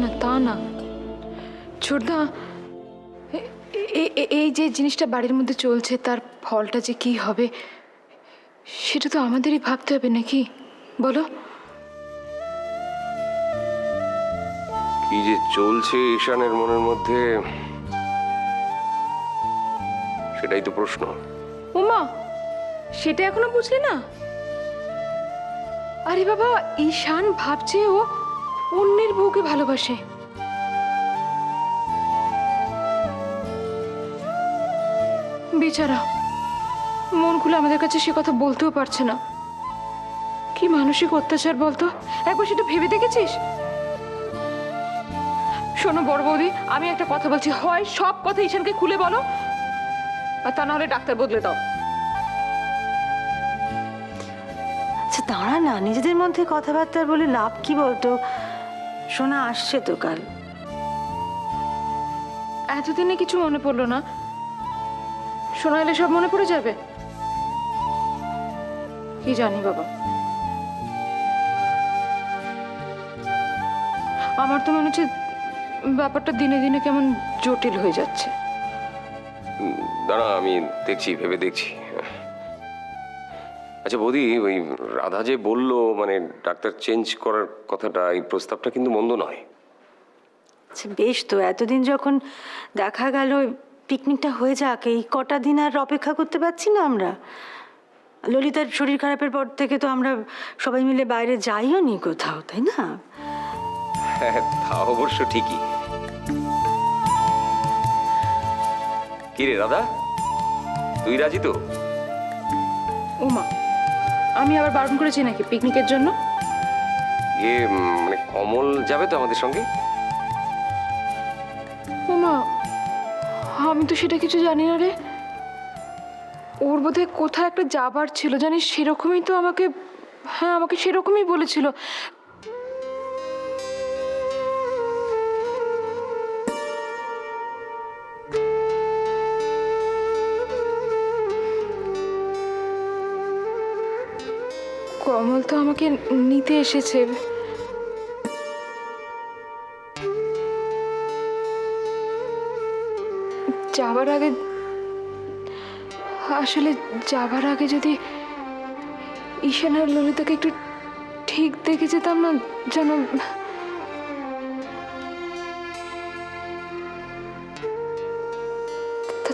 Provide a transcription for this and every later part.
না তা না ছোটদা, এই যে জিনিসটা বাড়ির মধ্যে চলছে তার ফলটা যে কি হবে সেটা তো আমাদেরই ভাবতে হবে নাকি বলো? কি যে চলছে ঈশানের মনের মধ্যে, সেটাই তো প্রশ্ন। উমা, সেটা এখনো বুঝলে না? আরে বাবা, ঈশান ভাবছে ও অন্যের বউকে ভালোবাসে। বেচারা মন খুলে আমাদের কাছে সে কথা বলতেও পারছে না। কি মানসিক অত্যাচার বলতো, একবার সেটা ভেবে দেখেছিস? শোনো বড় বৌদি, আমি একটা কথা বলছি, হয় সব কথা ঈশানকে খুলে বলো, আর তা নাহলে ডাক্তার বদলে দাও। আচ্ছা দাঁড়া না, নিজেদের মধ্যে কথাবার্তা বলে লাভ কি বলতো? সোনা আসছে তো কাল। এতদিনে কিছু মনে পড়লো না? শোনা এলে সব মনে পড়ে যাবে কি জানি বাবা। আমার তো মনে হচ্ছে ব্যাপারটা দিনে দিনে কেমন জটিল হয়ে যাচ্ছে। দাঁড়া, আমি দেখছি, ভেবে দেখছি। আচ্ছা বৌদি, ওই রাধা যে বললো মানে ডাক্তার চেঞ্জ করার কথাটা, এই প্রস্তাবটা কিন্তু মন্দ নয়। আচ্ছা বেশ তো, এতদিন যখন দেখা গেল পিকনিকটা হয়ে যাক, এই কটা দিন আর অপেক্ষা করতে পারছি না আমরা? ললিতার শরীর খারাপের পর থেকে তো আমরা সবাই মিলে বাইরে যাইও নি কোথাও, তাই না? হ্যাঁ, তা অবশ্য ঠিকই। কি রে রাধা, তুই রাজি তো? ওমা, আমি আবার বারণ করেছি নাকি পিকনিকের জন্য? মানে কমল যাবে তো আমাদের সঙ্গে? ওমা, আমি তো সেটা কিছু জানি না রে। ওর বোধহয় কোথায় একটা যাবার ছিল জানিস, সেরকমই তো আমাকে, হ্যাঁ আমাকে সেরকমই বলেছিল। কমল তো আমাকে নিতে এসেছে। যাবার আগে, আসলে যাবার আগে যদি ঈশান আর ললিতাকে একটু ঠিক দেখে যেতাম না, যেন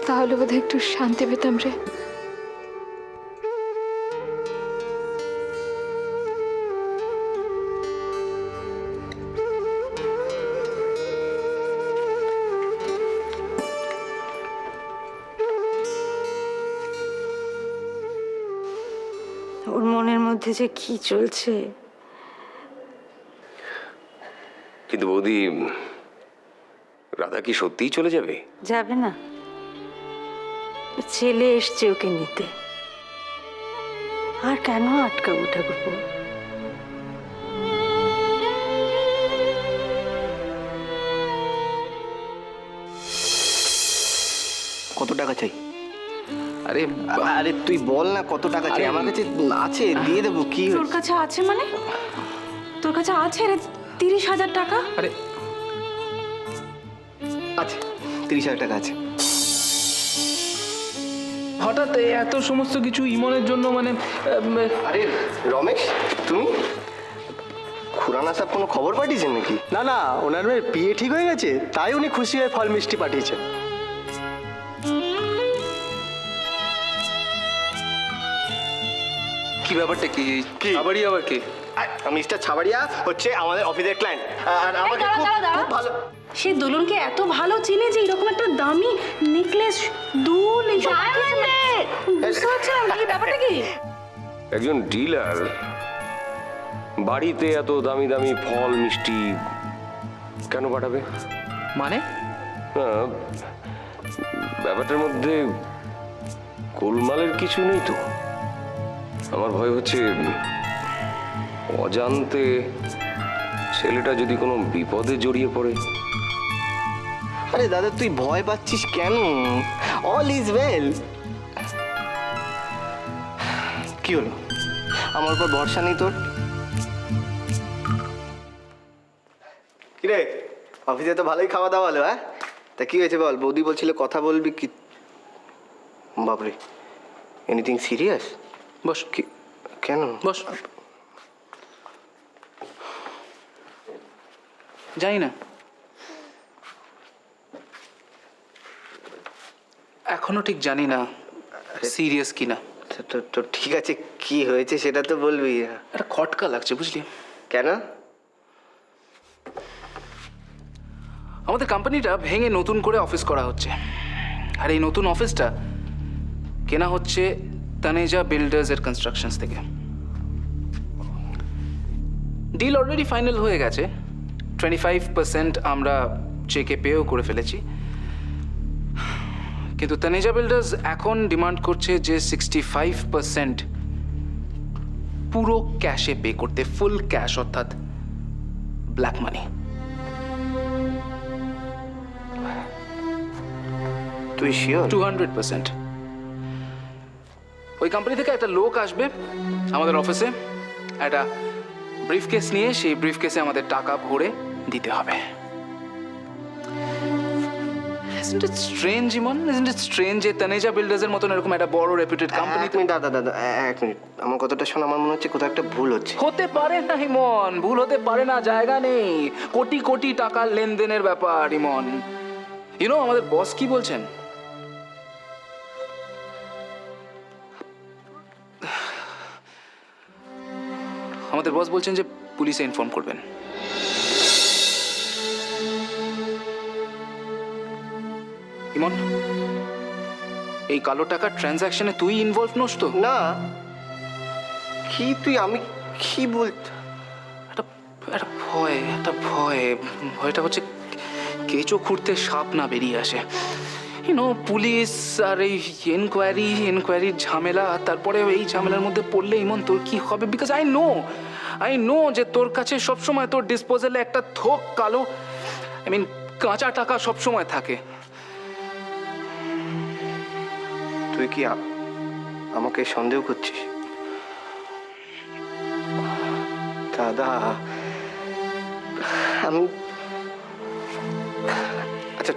তাহলে বোধহয় একটু শান্তি পেতাম রে। ওর মনের মধ্যে যে কি চলছে। কিন্তু বৌদি, রাধা কি সত্যিই চলে যাবে? যাবে না, ছেলে এসছে ওকে নিতে, আর কেন আটকাবো ঠাকুরপো? কত টাকা চাই? আরে আরে তুই বল না কত টাকা চাই? আমার কাছে আছে, দিয়ে দেবো। কি তোর কাছে আছে মানে? তোর কাছে আছে রে 30,000 টাকা? আরে আছে, 30,000 টাকা আছে। হঠাৎ এত সমস্ত কিছু ইমনের জন্য মানে আরে রমেশ, তুমি খুরানা সাহেব কোনো খবর পাঠিয়েছেন নাকি? না না, ওনার মেয়ের বিয়ে ঠিক হয়ে গেছে, তাই উনি খুশি হয়ে ফল মিষ্টি পাঠিয়েছেন। কি ব্যাপারটা কি? আবারই আবার কি? মিস্টার ছাবাড়িয়া হচ্ছে আমাদের অফিসের ক্লায়েন্ট, আর আমাকে খুব খুব ভালো। সে দোলনকে এত ভালো চিনে যে এরকম একটা দামি নেকলেস, দুল, এই সব বুঝতে পারছি না এই ব্যাপারটা কি? একজন ডিলার বাড়িতে এত দামি দামি ফল মিষ্টি কেন পাঠাবে? মানে না, ব্যাপারটার মধ্যে গোলমালের কিছু নেই তো? আমার ভয় হচ্ছে অজান্তে ছেলেটা যদি কোনো বিপদে জড়িয়ে পড়ে। আরে দাদা, তুই ভয় পাচ্ছিস কেন? All is well. কি হলো, আমার উপর ভরসা নেই তোর? কিরে, অফিসে তো ভালোই খাওয়া দাওয়া হলো, হ্যাঁ? তা কি হয়েছে বল? বৌদি বলছিল কথা বলবি কি? বাপরে, এনিথিং সিরিয়াস? বস কি? কেন? বস। জানি না, এখনো ঠিক জানি না সিরিয়াস কিনা। তো ঠিক আছে, কি হয়েছে সেটা তো বলবি। একটা খটকা লাগছে, বুঝলি? কেন? আমাদের কোম্পানিটা ভেঙে নতুন করে অফিস করা হচ্ছে, আর এই নতুন অফিসটা কেনা হচ্ছে তানেজা বিল্ডার্স এর কনস্ট্রাকশনস থেকে। ডিল অলরেডি ফাইনাল হয়ে গেছে, 25% আমরা চেকে পেও করে ফেলেছি, কিন্তু তানেজা বিল্ডার্স এখন ডিমান্ড করছে যে 65% পুরো ক্যাশে পে করতে, ফুল ক্যাশ, অর্থাৎ ব্ল্যাক মানি। তুই শিওর? 200%। ওই কোম্পানি থেকে একটা লোক আসবে আমাদের অফিসে, একটা ব্রিফকেস নিয়ে, সেই ব্রিফকেসে আমাদের টাকা ভরে দিতে হবে। Isn't it strange, Emon? Isn't it strange যে তানেজা বিল্ডার্সের মতন এরকম একটা বড় রেপুটেড কোম্পানি? এক মিনিট দাদা, এক মিনিট। আমার কথাটা শোন, আমার মনে হচ্ছে কোথাও একটা ভুল হচ্ছে। হতে পারে না ইমন, ভুল হতে পারে না, জায়গা নেই। কোটি কোটি টাকার লেনদেনের ব্যাপার ইমন। ইউনো আমাদের বস কি বলছেন? আমাদের বস বলছেন যে পুলিশে ইনফর্ম করবেন। ইমন, এই কালো টাকার ট্রানজাকশনে তুই ইনভলভ নোস তো? না। কি তুই? আমি কি বল? একটা ভয়টা হচ্ছে কেঁচো খুঁড়তে সাপ না বেরিয়ে আসে। ইউনো পুলিশ আর এই এনকোয়ারির ঝামেলা, তারপরে এই ঝামেলার মধ্যে পড়লে ইমন তোর কি হবে? বিকজ আই নো যে তোর কাছে সবসময় তোর ডিসপোজালে একটা থোক কালো, কাঁচা টাকা সবসময় থাকে। তুই কি আমাকে সন্দেহ করছিস? দাদা, আচ্ছা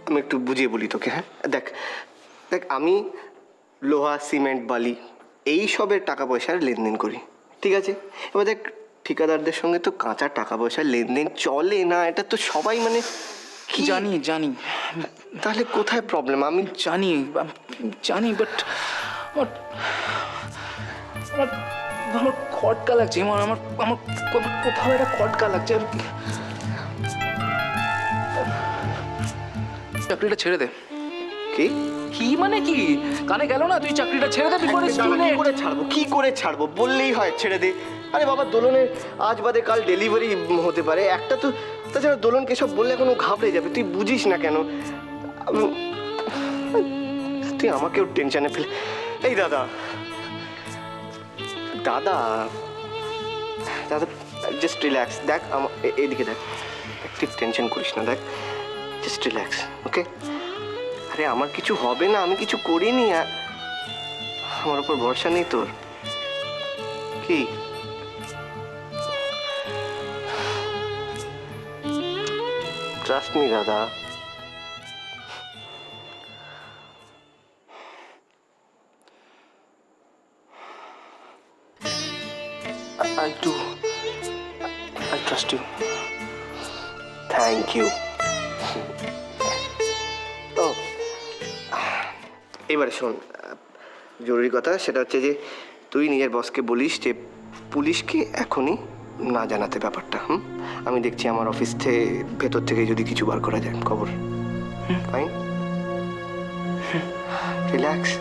আমি একটু বুঝিয়ে বলি তোকে, হ্যাঁ? দেখ, আমি লোহা, সিমেন্ট, বালি এই সবের টাকা পয়সার লেনদেন করি, ঠিক আছে? এবার দেখ, ঠিকাদারদের সঙ্গে তো কাঁচা টাকা পয়সার লেনদেন চলে না, এটা তো সবাই কি জানি। তাহলে কোথায় প্রবলেম? আমি জানি বাট আমার খটকা লাগছে ইমন, আমার কোথাও একটা খটকা লাগছে। চাকরিটা ছেড়ে দে। কি মানে কি? কানে গেল না? তুই চাকরিটা ছেড়ে দে। কি করে ছাড়বো? বললেই হয় ছেড়ে দে। আরে বাবা, দোলনের আজ বাদে কাল ডেলিভারি হতে পারে একটা, তো তাছাড়া দোলনকে সব বললে এখনো ঘাবড়ে যাবে। তুই বুঝিস না কেন? তুই আমাকেও টেনশনে ফেলে। এই দাদা, জাস্ট রিল্যাক্স। দেখ এইদিকে দেখ, একটু টেনশন করিস না। দেখ, জাস্ট রিল্যাক্স, ওকে? আরে আমার কিছু হবে না, আমি কিছু করিনি। আমার উপর ভরসা নেই তোর? কি ট্রাস্ট মি দাদা। I trust you. Thank you. ও এবারে শোন, জরুরি কথা, সেটা হচ্ছে যে তুই নিজের বসকে বলিস যে পুলিশকে এখনই না জানাতে ব্যাপারটা। আমি দেখছি আমার অফিস থেকে ভেতর থেকে যদি কিছু বার করা যায় খবর। Fine, relax.